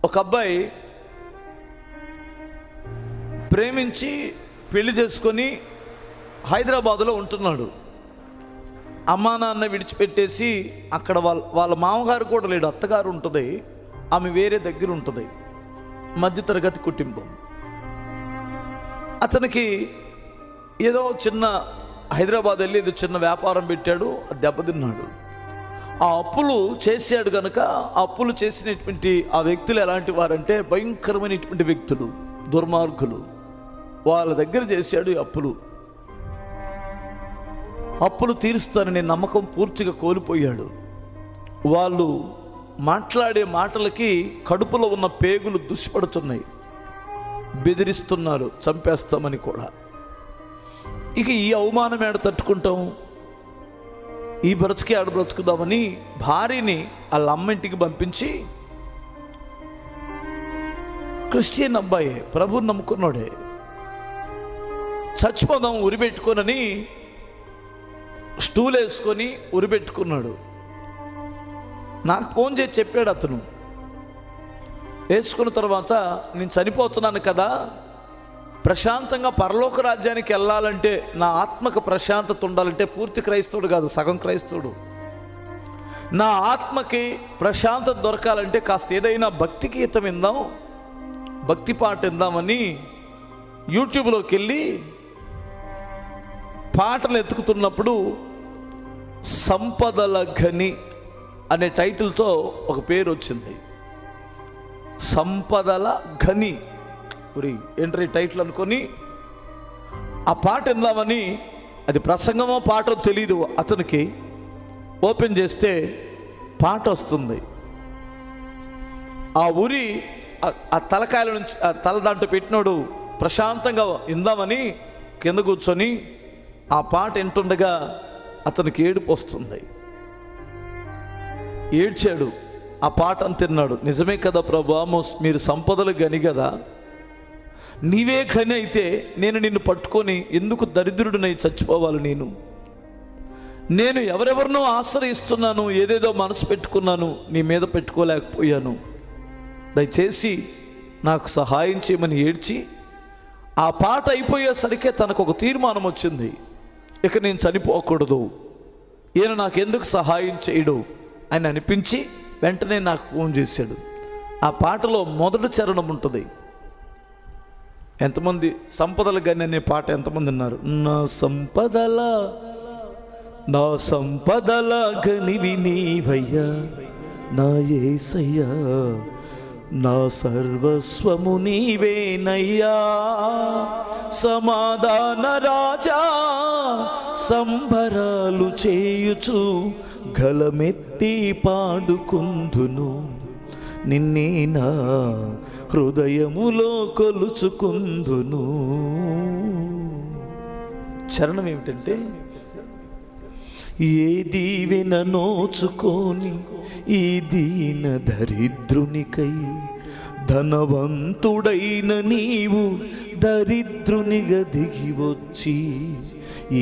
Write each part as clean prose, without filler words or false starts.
ఒక అబ్బాయి ప్రేమించి పెళ్లి చేసుకొని హైదరాబాదులో ఉంటున్నాడు. అమ్మా నాన్న విడిచిపెట్టేసి అక్కడ వాళ్ళ మామగారు కూడా లేడు, అత్తగారు ఉంటుంది, ఆమె వేరే దగ్గర ఉంటుంది, మధ్యతరగతి కుటుంబం. అతనికి ఏదో చిన్న హైదరాబాద్ వెళ్ళి ఏదో చిన్న వ్యాపారం పెట్టాడు, దెబ్బతిన్నాడు. ఆ అప్పులు చేశాడు కనుక ఆ అప్పులు చేసినటువంటి ఆ వ్యక్తులు ఎలాంటి వారంటే భయంకరమైనటువంటి వ్యక్తులు, దుర్మార్గులు. వాళ్ళ దగ్గర చేశాడు అప్పులు తీరుస్తానని నమ్మకం పూర్తిగా కోల్పోయాడు. వాళ్ళు మాట్లాడే మాటలకి కడుపులో ఉన్న పేగులు దుష్పడుతున్నాయి, బెదిరిస్తున్నారు చంపేస్తామని కూడా. ఇక ఈ అవమానం ఏడ తట్టుకుంటాం, ఈ బ్రతుకి ఆడ బ్రతుకుదామని భార్యని వాళ్ళ అమ్మింటికి పంపించి, క్రిస్టియన్ అబ్బాయే, ప్రభువుని నమ్ముకున్నాడే, చచ్చిపోదాం ఉరిపెట్టుకోనని స్టూల్ వేసుకొని ఉరిపెట్టుకున్నాడు. నాకు ఫోన్ చేసి చెప్పాడు అతను. వేసుకున్న తర్వాత నేను చనిపోతున్నాను కదా, ప్రశాంతంగా పరలోక రాజ్యానికి వెళ్ళాలంటే, నా ఆత్మకు ప్రశాంతత ఉండాలంటే, పూర్తి క్రైస్తవుడు కాదు, సగం క్రైస్తవుడు, నా ఆత్మకి ప్రశాంతత దొరకాలంటే కాస్త ఏదైనా భక్తి గీతం విందాం, భక్తి పాట విందామని యూట్యూబ్లోకి వెళ్ళి పాటలు ఎత్తుకుతున్నప్పుడు సంపదల ఘని అనే టైటిల్తో ఒక పేరు వచ్చింది. సంపదల ఘని ఎంట్రీ టైటిల్ అనుకొని ఆ పాట విందామని, అది ప్రసంగమో పాటో తెలీదు అతనికి, ఓపెన్ చేస్తే పాట వస్తుంది. ఆ ఉరి ఆ తలకాయల నుంచి ఆ తల దాంట్లో పెట్టినోడు ప్రశాంతంగా విందామని కింద కూర్చొని ఆ పాట వింటుండగా అతనికి ఏడుపు వస్తుంది. ఏడ్చాడు, ఆ పాట అంటున్నాడు, నిజమే కదా ప్రభా, మీరు సంపదలు గని కదా, నీవే ఖని అయితే నేను నిన్ను పట్టుకొని ఎందుకు దరిద్రుడినై చచ్చిపోవాలి? నేను ఎవరెవరినో ఆశ్రయిస్తున్నాను, ఏదేదో మనసు పెట్టుకున్నాను, నీ మీద పెట్టుకోలేకపోయాను, దయచేసి నాకు సహాయం చేయమని ఏడ్చి, ఆ పాట అయిపోయేసరికే తనకు ఒక తీర్మానం వచ్చింది, ఇక నేను చనిపోకూడదు, ఈయన నాకు ఎందుకు సహాయం చేయడు అని అనిపించి వెంటనే నాకు ఫోన్ చేశాడు. ఆ పాటలో మొదటి చరణం ఉంటుంది. ఎంతమంది సంపదలు గని అనే పాట ఎంతమంది ఉన్నారు? నా సంపదల గనివి నీవయ్యా నా యేసయ్యా, నా సర్వస్వము నీవేనయ్యా, సమాధాన రాజా సంబరాలు చేయుచు గలమెత్తి పాడుకుందును, నిన్నే నా హృదయములో కొలుచుకుందును. చరణం ఏమిటంటే, ఏ దీవెన నోచుకొని ఈ దీన దరిద్రునికై, ధనవంతుడైన నీవు దరిద్రునిగా దిగివచ్చి,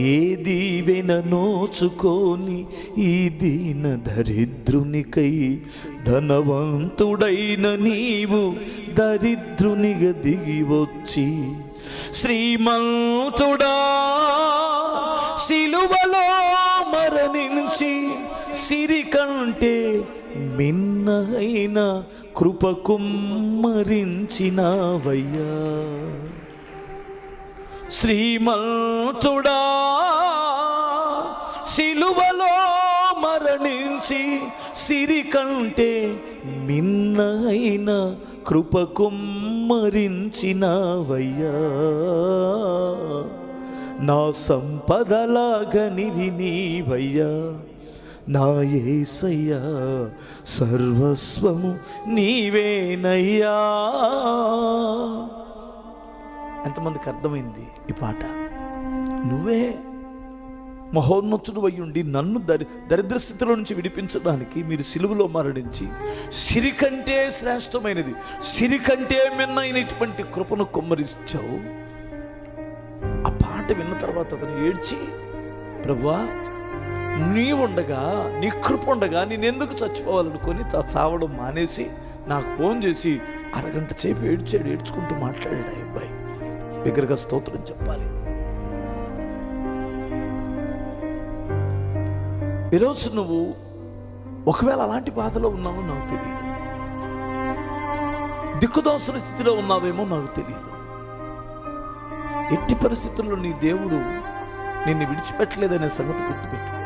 ఏ దీవెన నోచుకొని ఈ దీన దరిద్రునికై, ధనవంతుడైన నీవు దరిద్రునిగా దిగివచ్చి, శ్రీమంతుడా సిలువలో మరణించి సిరి కంటే మిన్నైన కృప కుమ్మరించినావయ్యా. శ్రీమంతుడా సిలువలో మరణించి సిరి కంటే మిన్నైన కృప కుమ్మరించినావయ్యా, నా సంపదల గనివి నీవయ్యా నా యేసయ్యా, సర్వస్వము నీవేనయ్యా. ఎంతమందికి అర్థమైంది ఈ పాట? నువ్వే మహోన్నతుడు అయ్యుండి నన్ను దరిద్ర స్థితిలో నుంచి విడిపించడానికి మీరు సిలువలో మరణించి సిరి కంటే శ్రేష్టమైనది, సిరి కంటే మిన్నైనటువంటి కృపను కుమ్మరించావు. ఆ పాట విన్న తర్వాత అతను ఏడ్చి, ప్రభువా నీ ఉండగా, నీ కృప ఉండగా నేనెందుకు చచ్చిపోవాలనుకొని చావడం మానేసి నాకు ఫోన్ చేసి అరగంట సేపు ఏడ్చుకుంటూ మాట్లాడాడు ఆ అబ్బాయి. బిగ్గరగా స్తోత్రం చెప్పాలి. ఈరోజు నువ్వు ఒకవేళ అలాంటి బాధలో ఉన్నావో నాకు తెలియదు, దిక్కుదోసిన స్థితిలో ఉన్నావేమో నాకు తెలియదు. ఎట్టి పరిస్థితుల్లో నీ దేవుడు నిన్ను విడిచిపెట్టలేదనే సంగతి గుర్తుపెట్టుకో.